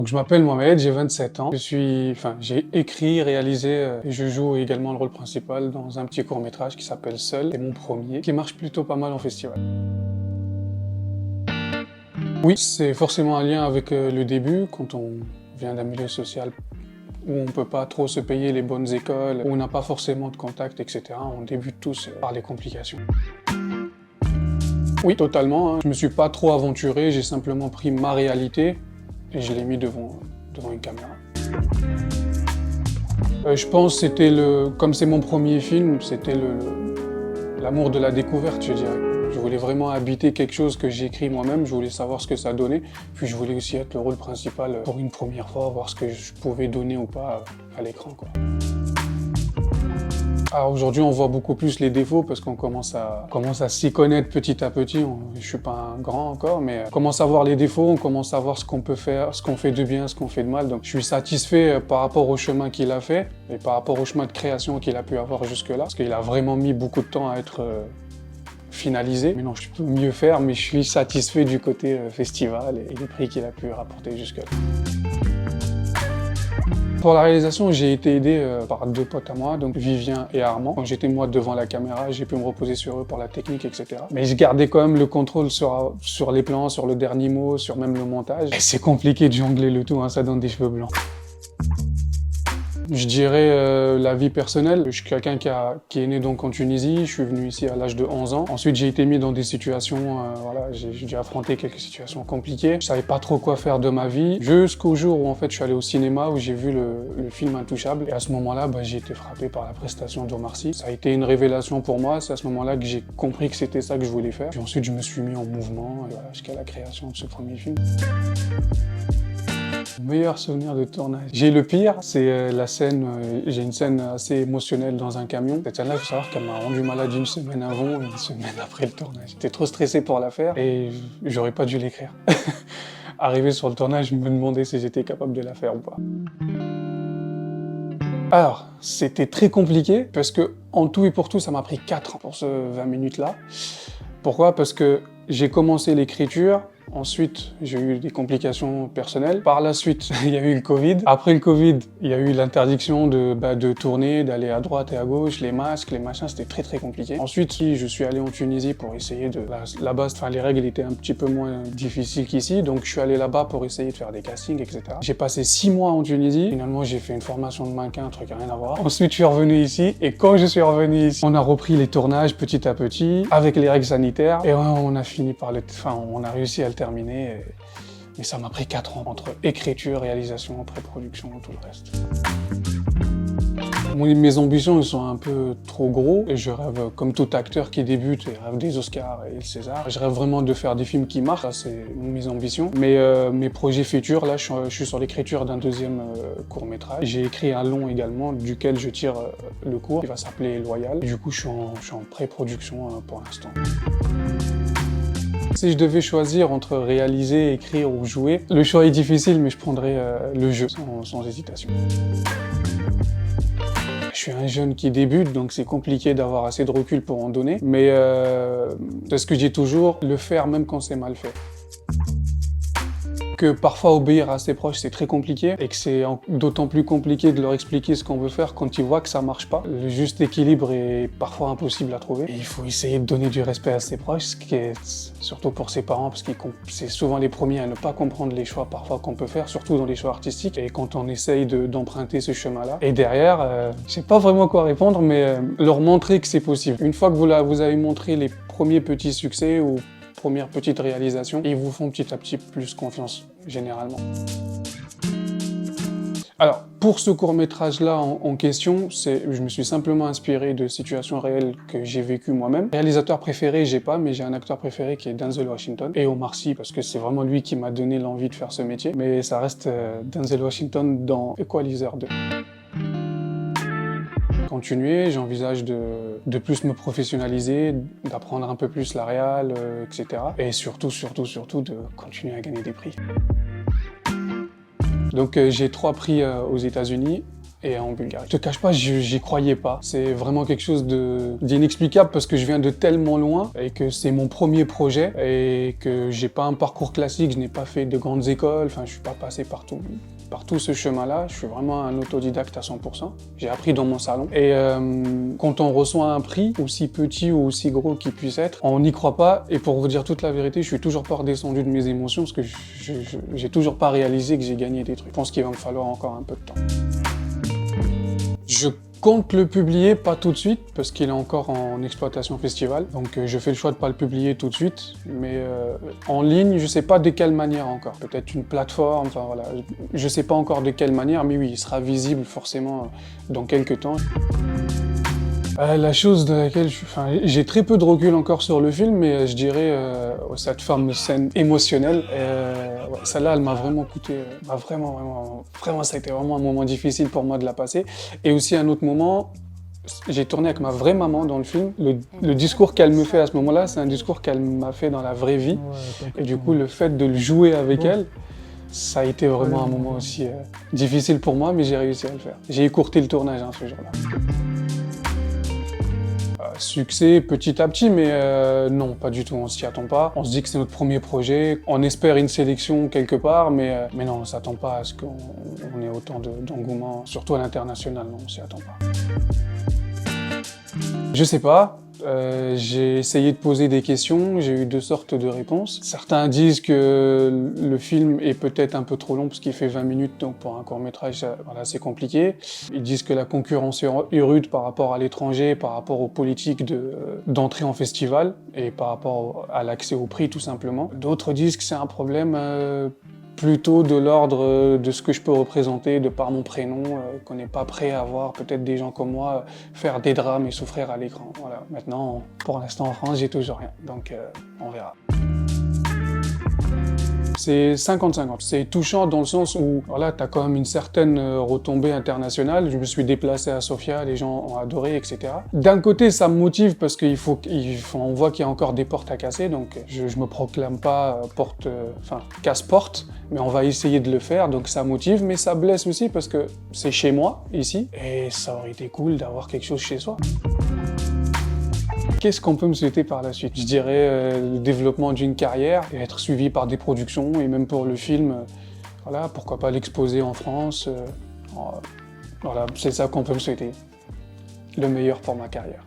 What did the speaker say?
Donc, je m'appelle Mohamed, j'ai 27 ans. J'ai écrit, réalisé et je joue également le rôle principal dans un petit court-métrage qui s'appelle Seul. C'est mon premier, qui marche plutôt pas mal en festival. Oui, c'est forcément un lien avec le début, quand on vient d'un milieu social où on peut pas trop se payer les bonnes écoles, où on n'a pas forcément de contact, etc. On débute tous par les complications. Oui, totalement. Je me suis pas trop aventuré, j'ai simplement pris ma réalité et je l'ai mis devant une caméra. Je pense que c'était comme c'est mon premier film, c'était l'amour de la découverte, je dirais. Je voulais vraiment habiter quelque chose que j'ai écrit moi-même, je voulais savoir ce que ça donnait, puis je voulais aussi être le rôle principal pour une première fois, voir ce que je pouvais donner ou pas à l'écran, quoi. Alors aujourd'hui, on voit beaucoup plus les défauts parce qu'on commence à s'y connaître petit à petit. Je suis pas un grand encore, mais on commence à voir les défauts, on commence à voir ce qu'on peut faire, ce qu'on fait de bien, ce qu'on fait de mal. Donc je suis satisfait par rapport au chemin qu'il a fait et par rapport au chemin de création qu'il a pu avoir jusque-là, parce qu'il a vraiment mis beaucoup de temps à être finalisé. Mais non, je peux mieux faire, mais je suis satisfait du côté festival et des prix qu'il a pu rapporter jusque-là. Pour la réalisation, j'ai été aidé par deux potes à moi, donc Vivien et Armand. Quand j'étais moi devant la caméra, j'ai pu me reposer sur eux pour la technique, etc. Mais je gardais quand même le contrôle sur les plans, sur le dernier mot, sur même le montage. Et c'est compliqué de jongler le tout, hein, ça donne des cheveux blancs. Je dirais la vie personnelle. Je suis quelqu'un qui est né donc en Tunisie. Je suis venu ici à l'âge de 11 ans. Ensuite, j'ai été mis dans des situations, j'ai dû affronter quelques situations compliquées. Je savais pas trop quoi faire de ma vie. Jusqu'au jour où en fait, je suis allé au cinéma, où j'ai vu le film Intouchable. Et à ce moment-là, j'ai été frappé par la prestation d'Omar Sy. Ça a été une révélation pour moi. C'est à ce moment-là que j'ai compris que c'était ça que je voulais faire. Puis ensuite, je me suis mis en mouvement jusqu'à la création de ce premier film. Meilleur souvenir de tournage. J'ai le pire, c'est la scène, j'ai une scène assez émotionnelle dans un camion. Cette scène-là, il faut savoir qu'elle m'a rendu malade une semaine avant et une semaine après le tournage. J'étais trop stressé pour la faire et j'aurais pas dû l'écrire. Arrivé sur le tournage, je me demandais si j'étais capable de la faire ou pas. Alors, c'était très compliqué parce que en tout et pour tout, ça m'a pris 4 ans pour ce 20 minutes-là. Pourquoi? Parce que j'ai commencé l'écriture. Ensuite, j'ai eu des complications personnelles. Par la suite, il y a eu le Covid. Après le Covid, il y a eu l'interdiction de tourner, d'aller à droite et à gauche, les masques, les machins, c'était très très compliqué. Ensuite, je suis allé en Tunisie pour essayer là-bas, les règles étaient un petit peu moins difficiles qu'ici, donc je suis allé là-bas pour essayer de faire des castings, etc. J'ai passé 6 mois en Tunisie. Finalement, j'ai fait une formation de mannequin, un truc à rien à voir. Ensuite, je suis revenu ici, et quand je suis revenu ici, on a repris les tournages petit à petit, avec les règles sanitaires, et on a fini par on a réussi à le terminé, mais ça m'a pris 4 ans entre écriture, réalisation, pré-production, tout le reste. Mes ambitions elles sont un peu trop gros et je rêve, comme tout acteur qui débute, et rêve des Oscars et le César. Je rêve vraiment de faire des films qui marchent, ça c'est mes ambitions. Mais mes projets futurs, là je suis sur l'écriture d'un deuxième court-métrage. J'ai écrit un long également, duquel je tire le court, qui va s'appeler Loyal. Et du coup je suis en pré-production pour l'instant. Si je devais choisir entre réaliser, écrire ou jouer, le choix est difficile, mais je prendrais le jeu, sans hésitation. Je suis un jeune qui débute, donc c'est compliqué d'avoir assez de recul pour en donner, mais c'est ce que je dis toujours, le faire même quand c'est mal fait. Que parfois obéir à ses proches c'est très compliqué et que c'est d'autant plus compliqué de leur expliquer ce qu'on veut faire quand ils voient que ça marche pas. Le juste équilibre est parfois impossible à trouver. Et il faut essayer de donner du respect à ses proches, ce qui est surtout pour ses parents, parce que c'est souvent les premiers à ne pas comprendre les choix parfois qu'on peut faire, surtout dans les choix artistiques, et quand on essaye d'emprunter ce chemin-là. Et derrière, je sais pas vraiment quoi répondre, mais leur montrer que c'est possible. Une fois que vous avez montré les premiers petits succès ou première petite réalisation, ils vous font petit à petit plus confiance, généralement. Alors, pour ce court-métrage-là en question, je me suis simplement inspiré de situations réelles que j'ai vécues moi-même. Réalisateur préféré, j'ai pas, mais j'ai un acteur préféré qui est Denzel Washington, et Omar Sy, parce que c'est vraiment lui qui m'a donné l'envie de faire ce métier, mais ça reste Denzel Washington dans Equalizer 2. Continuer, j'envisage de plus me professionnaliser, d'apprendre un peu plus la réal, etc. Et surtout de continuer à gagner des prix. Donc j'ai 3 prix aux États-Unis, et en Bulgarie. Je te cache pas, j'y croyais pas. C'est vraiment quelque chose d'inexplicable parce que je viens de tellement loin et que c'est mon premier projet et que j'ai pas un parcours classique, je n'ai pas fait de grandes écoles, enfin je suis pas passé par tout ce chemin-là. Je suis vraiment un autodidacte à 100%. J'ai appris dans mon salon. Et quand on reçoit un prix, aussi petit ou aussi gros qu'il puisse être, on n'y croit pas. Et pour vous dire toute la vérité, je suis toujours pas redescendu de mes émotions parce que j'ai toujours pas réalisé que j'ai gagné des trucs. Je pense qu'il va me falloir encore un peu de temps. Je compte le publier, pas tout de suite, parce qu'il est encore en exploitation festival. Donc je fais le choix de pas le publier tout de suite, mais en ligne, je sais pas de quelle manière encore. Peut-être une plateforme, enfin voilà. Je sais pas encore de quelle manière, mais oui, il sera visible forcément dans quelques temps. La chose de laquelle j'ai très peu de recul encore sur le film, mais je dirais cette fameuse scène émotionnelle. Ouais, celle-là, elle m'a vraiment coûté, vraiment, ça a été vraiment un moment difficile pour moi de la passer. Et aussi un autre moment, j'ai tourné avec ma vraie maman dans le film. Le discours qu'elle me fait à ce moment-là, c'est un discours qu'elle m'a fait dans la vraie vie. Et du coup, le fait de le jouer avec elle, ça a été vraiment un moment aussi difficile pour moi, mais j'ai réussi à le faire. J'ai écourté le tournage ce jour-là. Succès petit à petit, mais non, pas du tout, on s'y attend pas. On se dit que c'est notre premier projet, on espère une sélection quelque part, mais non, on s'attend pas à ce qu'on ait autant d'engouement, surtout à l'international, non, on s'y attend pas. Je sais pas. J'ai essayé de poser des questions, j'ai eu deux sortes de réponses. Certains disent que le film est peut-être un peu trop long parce qu'il fait 20 minutes, donc pour un court-métrage, voilà, c'est compliqué. Ils disent que la concurrence est rude par rapport à l'étranger, par rapport aux politiques d'entrée en festival et par rapport à l'accès au prix tout simplement. D'autres disent que c'est un problème plutôt de l'ordre de ce que je peux représenter de par mon prénom, qu'on n'est pas prêt à voir peut-être des gens comme moi faire des drames et souffrir à l'écran. Voilà. Maintenant, pour l'instant en France, j'ai toujours rien, donc on verra. C'est 50-50. C'est touchant dans le sens où voilà, tu as quand même une certaine retombée internationale. Je me suis déplacé à Sofia, les gens ont adoré, etc. D'un côté, ça me motive parce qu'on voit qu'il y a encore des portes à casser, donc je me proclame pas casse-porte, mais on va essayer de le faire, donc ça motive, mais ça blesse aussi parce que c'est chez moi, ici, et ça aurait été cool d'avoir quelque chose chez soi. Qu'est-ce qu'on peut me souhaiter par la suite? Je dirais le développement d'une carrière et être suivi par des productions, et même pour le film, voilà, pourquoi pas l'exposer en France. Voilà, c'est ça qu'on peut me souhaiter. Le meilleur pour ma carrière.